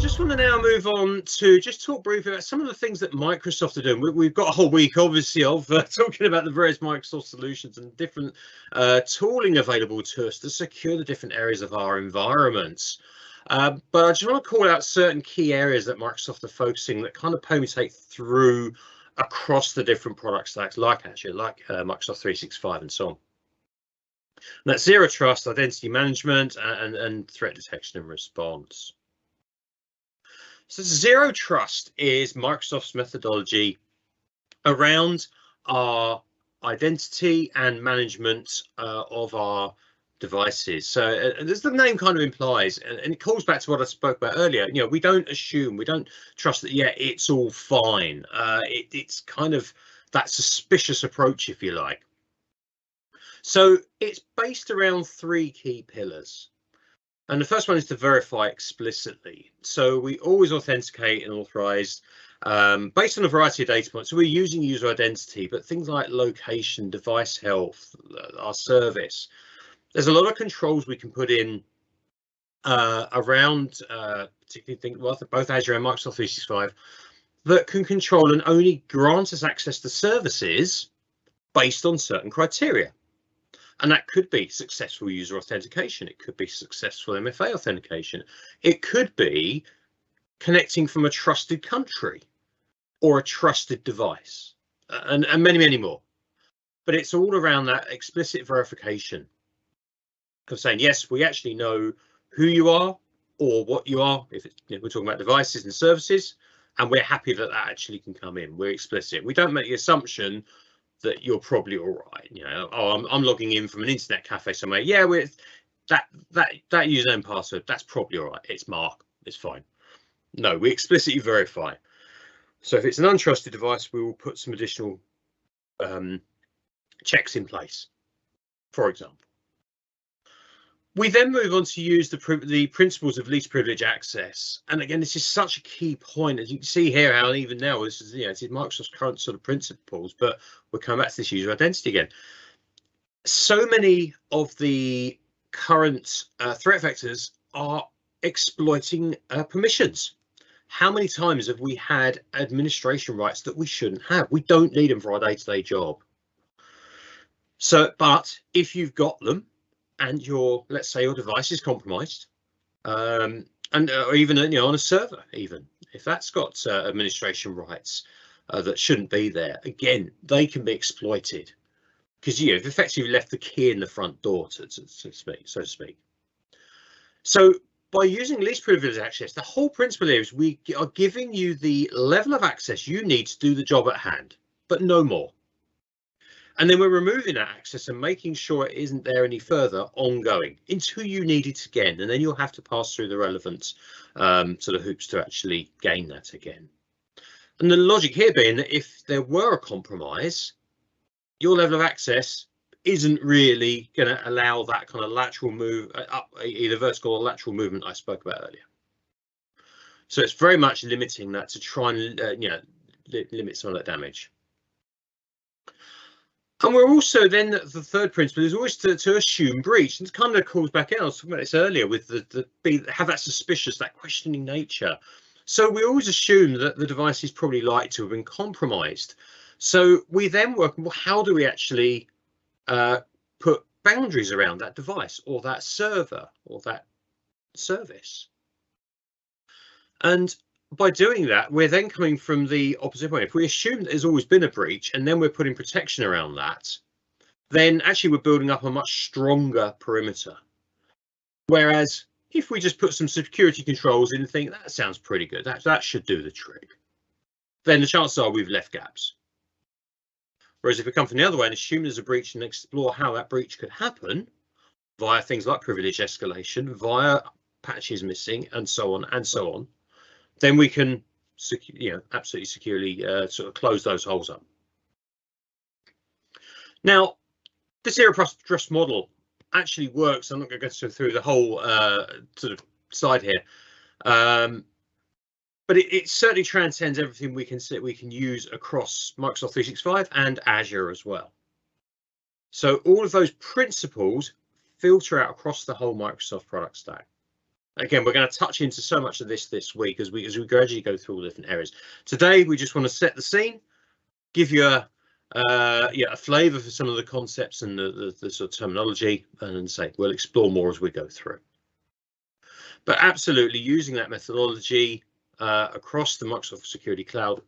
just want to now move on to just talk briefly about some of the things that Microsoft are doing. We've got a whole week, obviously, of talking about the various Microsoft solutions and different tooling available to us to secure the different areas of our environments. But I just want to call out certain key areas that Microsoft are focusing that kind of permutate through across the different product stacks, like Azure, like Microsoft 365, and so on. And that's zero trust, identity management, and threat detection and response. So zero trust is Microsoft's methodology around our identity and management of our devices. So as the name kind of implies, and it calls back to what I spoke about earlier, you know, we don't assume, we don't trust that, yeah, it's all fine. It's kind of that suspicious approach, if you like. So it's based around three key pillars. And the first one is to verify explicitly. So we always authenticate and authorize based on a variety of data points. So we're using user identity, but things like location, device health, our service. There's a lot of controls we can put in around, particularly both Azure and Microsoft 365, that can control and only grant us access to services based on certain criteria. And that could be successful user authentication. It could be successful MFA authentication. It could be connecting from a trusted country or a trusted device, and many, many more. But it's all around that explicit verification of saying, yes, we actually know who you are or what you are, if it's, you know, we're talking about devices and services, and we're happy that that actually can come in. We're explicit. We don't make the assumption that you're probably all right. You know, oh, I'm logging in from an internet cafe somewhere. Yeah, with that username and password, that's probably all right. It's Mark. It's fine. No, we explicitly verify. So if it's an untrusted device, we will put some additional checks in place, for example. We then move on to use the principles of least privilege access. And again, this is such a key point, as you can see here, how even now this is, you know, it's Microsoft's current sort of principles, but we're coming back to this user identity again. So many of the current threat vectors are exploiting permissions. How many times have we had administration rights that we shouldn't have? We don't need them for our day-to-day job. So, but if you've got them, and your, let's say your device is compromised, or even, you know, on a server, even if that's got administration rights that shouldn't be there, again, they can be exploited because you've effectively left the key in the front door, so to speak. So by using least privilege access, the whole principle is we are giving you the level of access you need to do the job at hand, but no more. And then we're removing that access and making sure it isn't there any further ongoing until you need it again. And then you'll have to pass through the relevant sort of hoops to actually gain that again. And the logic here being that if there were a compromise, your level of access isn't really going to allow that kind of lateral move up, either vertical or lateral movement I spoke about earlier. So it's very much limiting that to try and you know, limit some of that damage. And we're also then, the third principle is always to assume breach, and it kind of calls back in. I was talking about this earlier with have that suspicious, that questioning nature. So we always assume that the device is probably likely to have been compromised. So we then work, well, how do we actually put boundaries around that device or that server or that service? And by doing that, we're then coming from the opposite point. If we assume that there's always been a breach and then we're putting protection around that, then actually we're building up a much stronger perimeter. Whereas if we just put some security controls in and think that sounds pretty good, that should do the trick, then the chances are we've left gaps. Whereas if we come from the other way and assume there's a breach and explore how that breach could happen via things like privilege escalation, via patches missing, and so on, then we can, you know, absolutely securely sort of close those holes up. Now, the zero trust model actually works. I'm not going to go through the whole sort of slide here, but it certainly transcends everything we can use across Microsoft 365 and Azure as well. So all of those principles filter out across the whole Microsoft product stack. Again, we're going to touch into so much of this week as we gradually go through all the different areas. Today, we just want to set the scene, give you a flavour for some of the concepts and the sort of terminology, and then say we'll explore more as we go through. But absolutely, using that methodology across the Microsoft Security Cloud,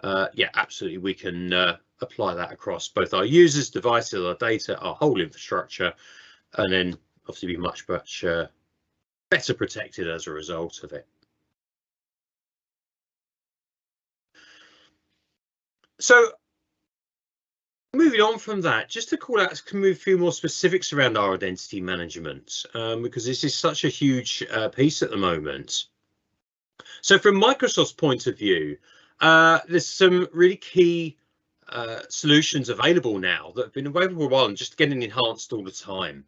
absolutely, we can apply that across both our users, devices, our data, our whole infrastructure, and then obviously be much better protected as a result of it. So moving on from that, just to call out, can move a few more specifics around our identity management, because this is such a huge piece at the moment. So from Microsoft's point of view, there's some really key solutions available now that have been available for a while and just getting enhanced all the time.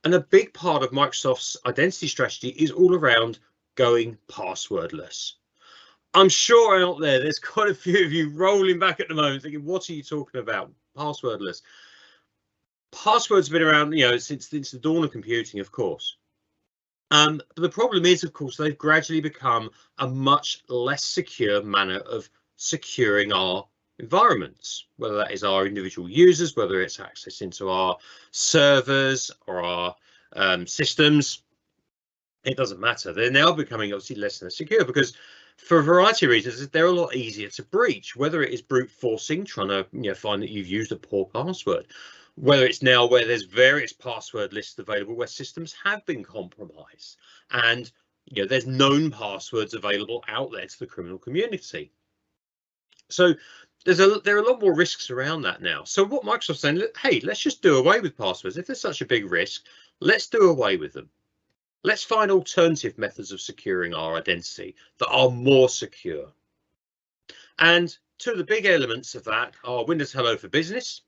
And a big part of Microsoft's identity strategy is all around going passwordless. I'm sure out there's quite a few of you rolling back at the moment thinking, what are you talking about? Passwordless. Passwords have been around, since the dawn of computing, of course. But the problem is, of course, they've gradually become a much less secure manner of securing our environments, whether that is our individual users, whether it's access into our servers or our systems. It doesn't matter. They're now becoming obviously less and less secure because, for a variety of reasons, they're a lot easier to breach, whether it is brute forcing, trying to find that you've used a poor password, whether it's now where there's various password lists available where systems have been compromised, and there's known passwords available out there to the criminal community. So there are a lot more risks around that now. So what Microsoft's saying, hey, let's just do away with passwords. If there's such a big risk, let's do away with them. Let's find alternative methods of securing our identity that are more secure. And two of the big elements of that are Windows Hello for Business.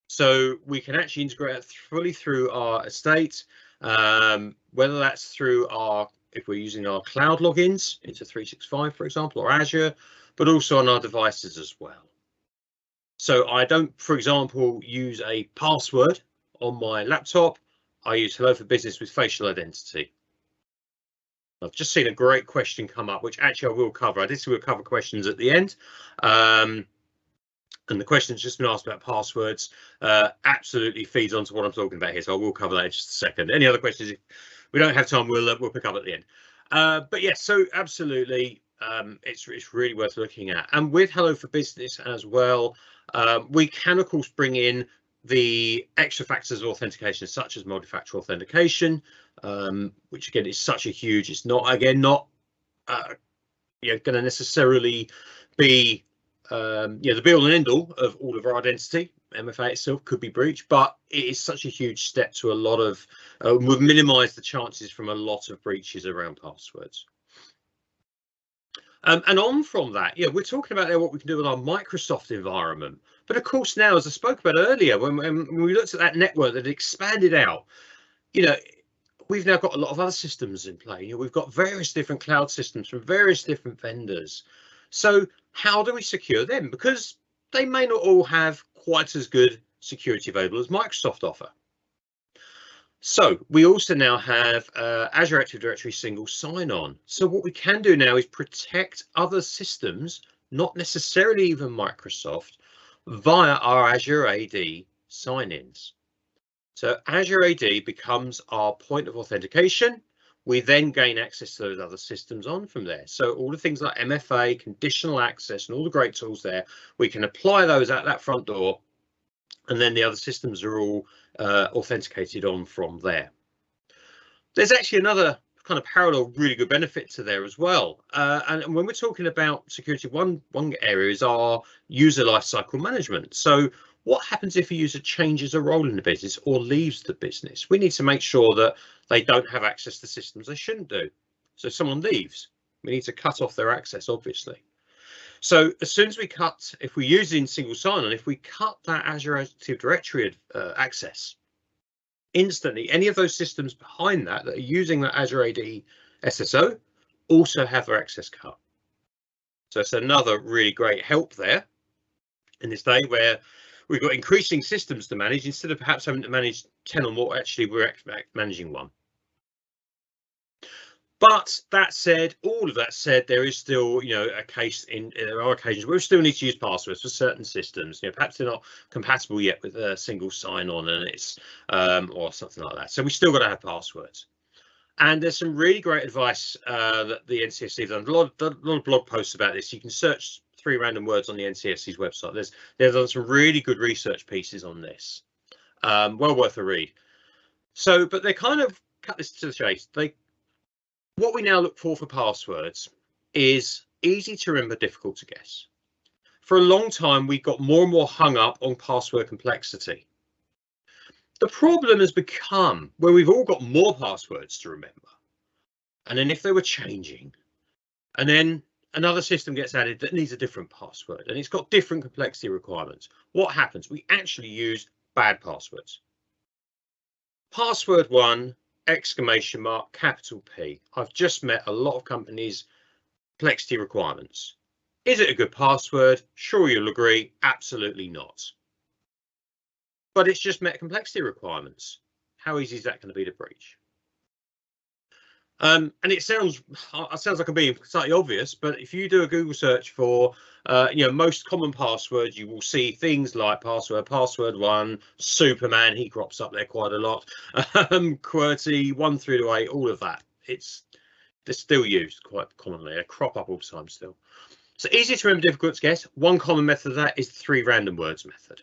So we can actually integrate fully through our estate, whether that's through if we're using our cloud logins into 365, for example, or Azure, but also on our devices as well. So I don't, for example, use a password on my laptop. I use Hello for Business with facial identity. I've just seen a great question come up, which actually I will cover. I did say we'll cover questions at the end. And the question's just been asked about passwords. Absolutely feeds onto what I'm talking about here, so I will cover that in just a second. Any other questions? If we don't have time, we'll pick up at the end. But yes, so absolutely, it's really worth looking at. And with Hello for Business as well, we can of course bring in the extra factors of authentication, such as multi-factor authentication, which again is such a huge. It's not going to necessarily be the be all and end all of all of our identity. MFA itself could be breached, but it is such a huge step to a lot of would minimize the chances from a lot of breaches around passwords. And on from that, we're talking about what we can do with our Microsoft environment. But of course, now, as I spoke about earlier, when we looked at that network that expanded out, we've now got a lot of other systems in play. We've got various different cloud systems from various different vendors. So how do we secure them? Because they may not all have quite as good security available as Microsoft offer. So we also now have Azure Active Directory single sign-on. So what we can do now is protect other systems, not necessarily even Microsoft, via our Azure AD sign-ins. So Azure AD becomes our point of authentication. We then gain access to those other systems on from there. So all the things like MFA, conditional access, and all the great tools there, we can apply those at that front door, and then the other systems are all authenticated on from there. There's actually another kind of parallel really good benefit to there as well. And when we're talking about security, one area is our user lifecycle management. So what happens if a user changes a role in the business or leaves the business? We need to make sure that they don't have access to systems they shouldn't do. So if someone leaves, we need to cut off their access, obviously. So as soon as we cut, if we're using single sign-on, if we cut that Azure Active Directory access, instantly any of those systems behind that are using that Azure AD SSO also have their access cut. So it's another really great help there in this day where we've got increasing systems to manage instead of perhaps having to manage 10 or more. Actually, we're managing one. But that said, all of that said, there is still, a case there are occasions where we still need to use passwords for certain systems. Perhaps they're not compatible yet with a single sign-on, and it's or something like that. So we still got to have passwords. And there's some really great advice that the NCSC have done. A lot of blog posts about this. You can search 3 random words on the NCSC's website. They've done some really good research pieces on this. Well worth a read. So, but they kind of cut this to the chase. What we now look for passwords is easy to remember, difficult to guess. For a long time, we got more and more hung up on password complexity. The problem has become where we've all got more passwords to remember. And then if they were changing, and then another system gets added that needs a different password, and it's got different complexity requirements, what happens? We actually use bad passwords. Password 1, ! capital P. I've just met a lot of companies' complexity requirements. Is it a good password? Sure, you'll agree. Absolutely not. But it's just met complexity requirements. How easy is that going to be to breach? And it sounds like I'm being slightly obvious, but if you do a Google search for most common passwords, you will see things like password 1, Superman, he crops up there quite a lot, QWERTY 1 through to 8, all of that. They're still used quite commonly. They crop up all the time still. So easy to remember, difficult to guess. One common method of that is the 3 random words method.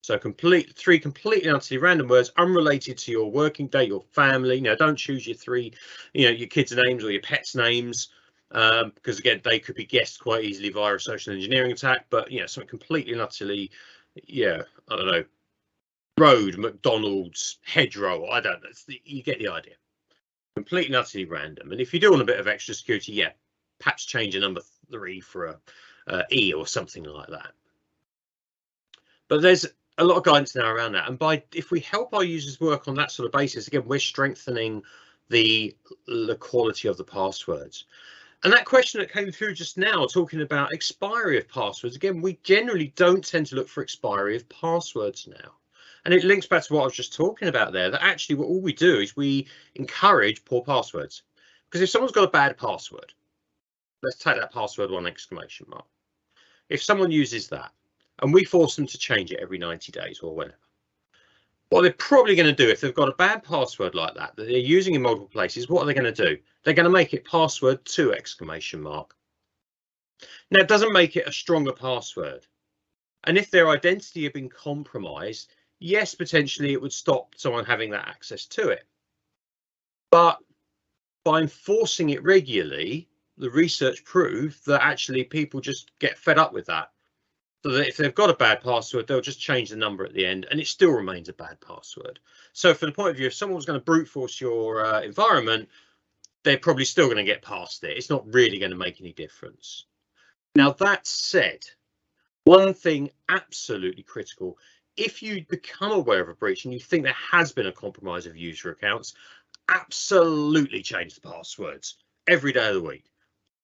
So 3 completely utterly random words unrelated to your working day, your family. Don't choose your 3, your kids' names or your pets' names, because again, they could be guessed quite easily via a social engineering attack. But something completely and utterly, I don't know, road, McDonald's, hedgerow. I don't know. You get the idea. Completely and utterly random. And if you do want a bit of extra security, perhaps change a number 3 for a E or something like that. But there's a lot of guidance now around that, and if we help our users work on that sort of basis, again, we're strengthening the quality of the passwords. And that question that came through just now, talking about expiry of passwords, again, we generally don't tend to look for expiry of passwords now. And it links back to what I was just talking about there, that actually all we do is we encourage poor passwords. Because if someone's got a bad password, let's take that password 1! If someone uses that, and we force them to change it every 90 days or whenever, what they're probably going to do, if they've got a bad password like that they're using in multiple places, what are they going to do? They're going to make it password 2! Now, it doesn't make it a stronger password. And if their identity had been compromised, yes, potentially it would stop someone having that access to it. But by enforcing it regularly, the research proved that actually people just get fed up with that. So that if they've got a bad password, they'll just change the number at the end, and it still remains a bad password. So from the point of view, if someone was going to brute force your environment, they're probably still going to get past it. It's not really going to make any difference. Now, that said, one thing absolutely critical, if you become aware of a breach and you think there has been a compromise of user accounts, absolutely change the passwords every day of the week.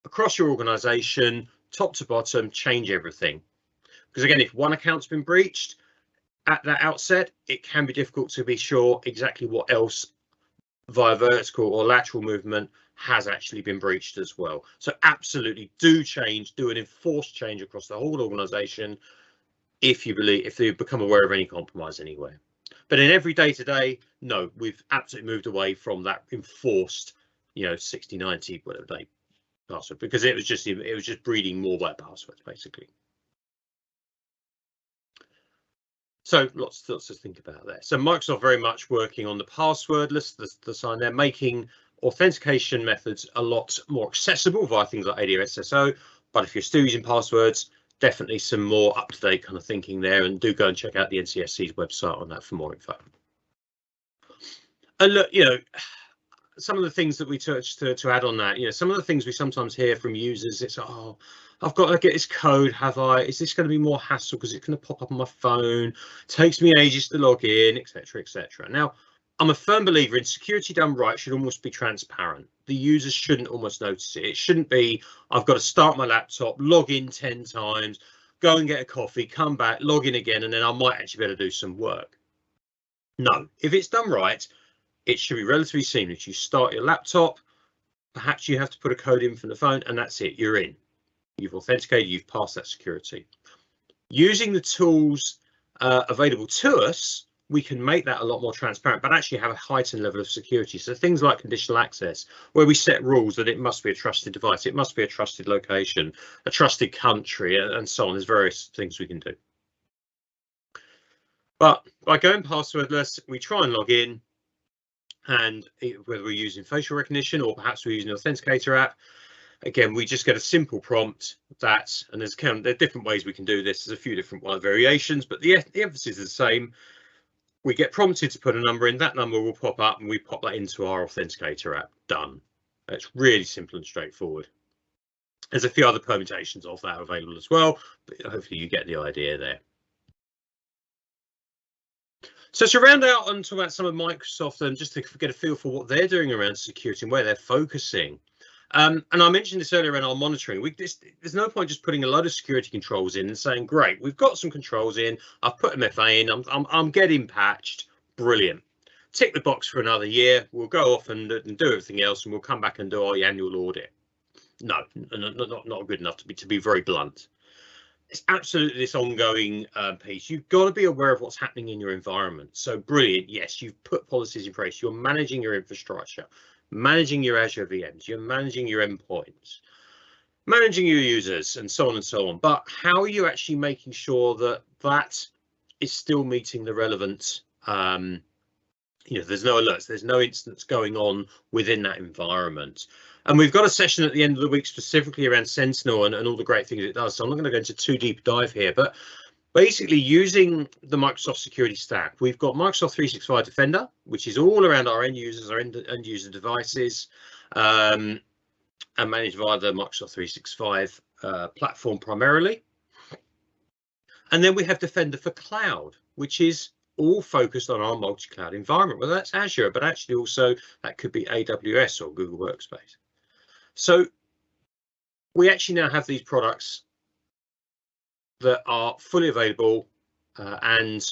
Across your organization, top to bottom, change everything. Because again, if one account's been breached at that outset, it can be difficult to be sure exactly what else via vertical or lateral movement has actually been breached as well. So absolutely do an enforced change across the whole organization if you become aware of any compromise anywhere. But in every day-to-day, no, we've absolutely moved away from that enforced, 60, 90, whatever day password, because it was just breeding more web passwords basically. So lots to think about there. So Microsoft very much working on the passwordless, the sign there, making authentication methods a lot more accessible via things like AD or SSO. But if you're still using passwords, definitely some more up-to-date kind of thinking there, and do go and check out the NCSC's website on that for more info. And look, some of the things that we touched to add on that, some of the things we sometimes hear from users, it's, oh, I've got to get this code, have I? Is this going to be more hassle because it's going to pop up on my phone? It takes me ages to log in, etc., etc. Now, I'm a firm believer in security done right should almost be transparent. The users shouldn't almost notice it. It shouldn't be, I've got to start my laptop, log in 10 times, go and get a coffee, come back, log in again, and then I might actually be able to do some work. No, if it's done right, it should be relatively seamless. You start your laptop, Perhaps you have to put a code in from the phone and that's it, you're in. You've authenticated, you've passed that security. Using the tools available to us, we can make that a lot more transparent, but actually have a heightened level of security. So things like conditional access, where we set rules that it must be a trusted device, it must be a trusted location, a trusted country, and so on. There's various things we can do. But by going passwordless, we try and log in, and whether we're using facial recognition or perhaps we're using an authenticator app, again, we just get a simple prompt that, and there are different ways we can do this. There's a few different variations, but the emphasis is the same. We get prompted to put a number in, that number will pop up and we pop that into our authenticator app. Done. It's really simple and straightforward. There's a few other permutations of that available as well, but hopefully you get the idea there. So to round out and talk about some of Microsoft, and just to get a feel for what they're doing around security and where they're focusing. And I mentioned this earlier around our monitoring. There's no point just putting a load of security controls in and saying, great, we've got some controls in, I've put MFA in, I'm getting patched, brilliant. Tick the box for another year, we'll go off and do everything else, and we'll come back and do our annual audit. No, not good enough to be very blunt. It's absolutely this ongoing piece. You've got to be aware of what's happening in your environment. So brilliant, yes, you've put policies in place, you're managing your infrastructure, managing your Azure VMs, you're managing your endpoints, managing your users, and so on and so on. But how are you actually making sure that that is still meeting the relevant, there's no alerts, there's no incidents going on within that environment. And we've got a session at the end of the week specifically around Sentinel and all the great things it does. So I'm not going to go into too deep dive here, but basically using the Microsoft security stack, we've got Microsoft 365 Defender, which is all around our end users, our end user devices, and managed via the Microsoft 365 platform primarily. And then we have Defender for Cloud, which is all focused on our multi-cloud environment, whether that's Azure, but actually also that could be AWS or Google Workspace. So we actually now have these products that are fully available and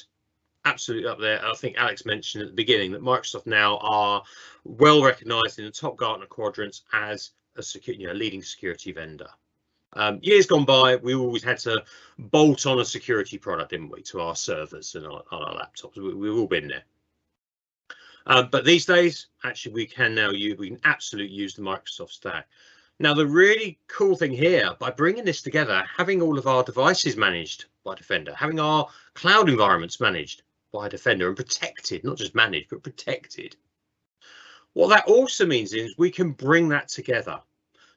absolutely up there. I think Alex mentioned at the beginning that Microsoft now are well recognized in the top Gartner quadrants as a leading security vendor. Years gone by, we always had to bolt on a security product, didn't we, to our servers and our laptops. We've all been there. But these days, actually, we can absolutely use the Microsoft stack. Now, the really cool thing here, by bringing this together, having all of our devices managed by Defender, having our cloud environments managed by Defender and protected, not just managed, but protected. What that also means is we can bring that together.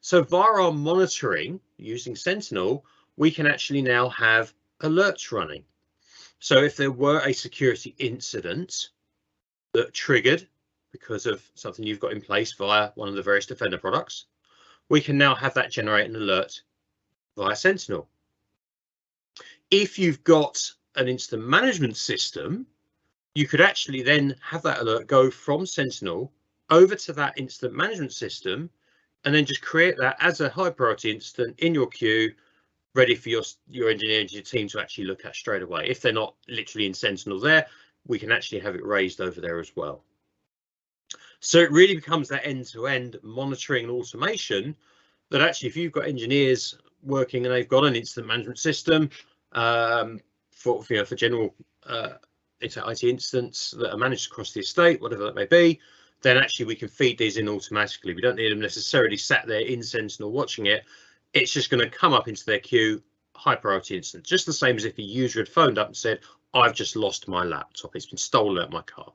So via our monitoring using Sentinel, we can actually now have alerts running. So if there were a security incident that triggered because of something you've got in place via one of the various Defender products, we can now have that generate an alert via Sentinel. If you've got an incident management system, you could actually then have that alert go from Sentinel over to that incident management system, and then just create that as a high priority incident in your queue, ready for your engineers, your team to actually look at straight away. If they're not literally in Sentinel there, we can actually have it raised over there as well. So it really becomes that end-to-end monitoring and automation that actually, if you've got engineers working and they've got an incident management system for general IT incidents that are managed across the estate, whatever that may be, then actually we can feed these in automatically. We don't need them necessarily sat there in Sentinel watching it. It's just going to come up into their queue, high priority incident, just the same as if a user had phoned up and said, I've just lost my laptop, it's been stolen out of my car.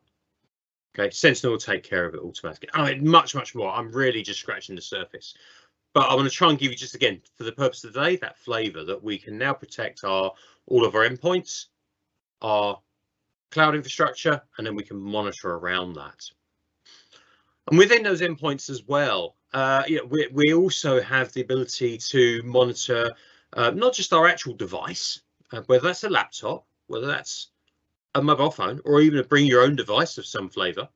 Okay, Sentinel will take care of it automatically. Much more. I'm really just scratching the surface. But I want to try and give you, just again, for the purpose of the day, that flavor that we can now protect all of our endpoints, our cloud infrastructure, and then we can monitor around that. And within those endpoints as well, we also have the ability to monitor not just our actual device, whether that's a laptop, whether that's a mobile phone, or even bring your own device of some flavor.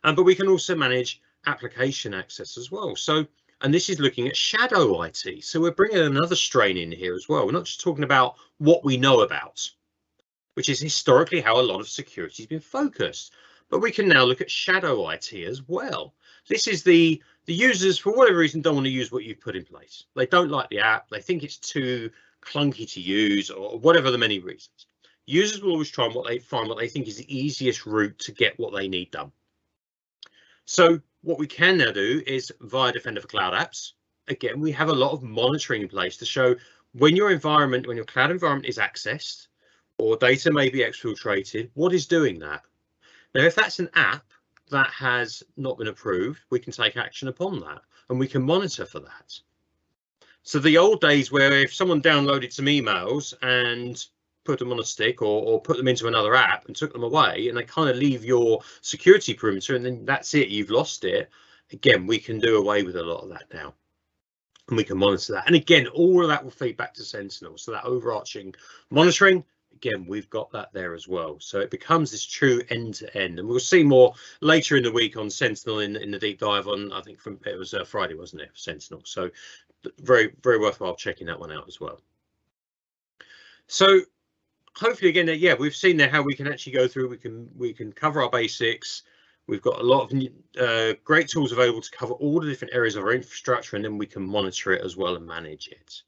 But we can also manage application access as well. So, and this is looking at shadow IT. So we're bringing another strain in here as well. We're not just talking about what we know about, which is historically how a lot of security has been focused, but we can now look at shadow IT as well. This is the the users, for whatever reason, don't want to use what you've put in place. They don't like the app. They think it's too clunky to use, or whatever the many reasons. Users will always try what they think is the easiest route to get what they need done. So what we can now do is via Defender for Cloud Apps, again, we have a lot of monitoring in place to show when your cloud environment is accessed or data may be exfiltrated, what is doing that? Now, if that's an app that has not been approved, we can take action upon that and we can monitor for that. So the old days where if someone downloaded some emails and put them on a stick or put them into another app and took them away and they kind of leave your security perimeter and then that's it, you've lost it. Again, we can do away with a lot of that now and we can monitor that. And again, all of that will feed back to Sentinel. So that overarching monitoring, again, we've got that there as well. So it becomes this true end-to-end, and we'll see more later in the week on Sentinel in the deep dive on, I think it was Friday, wasn't it, for Sentinel? So very, very worthwhile checking that one out as well. So hopefully, again, yeah, we've seen there how we can actually go through, we can cover our basics. We've got a lot of great tools available to cover all the different areas of our infrastructure, and then we can monitor it as well and manage it.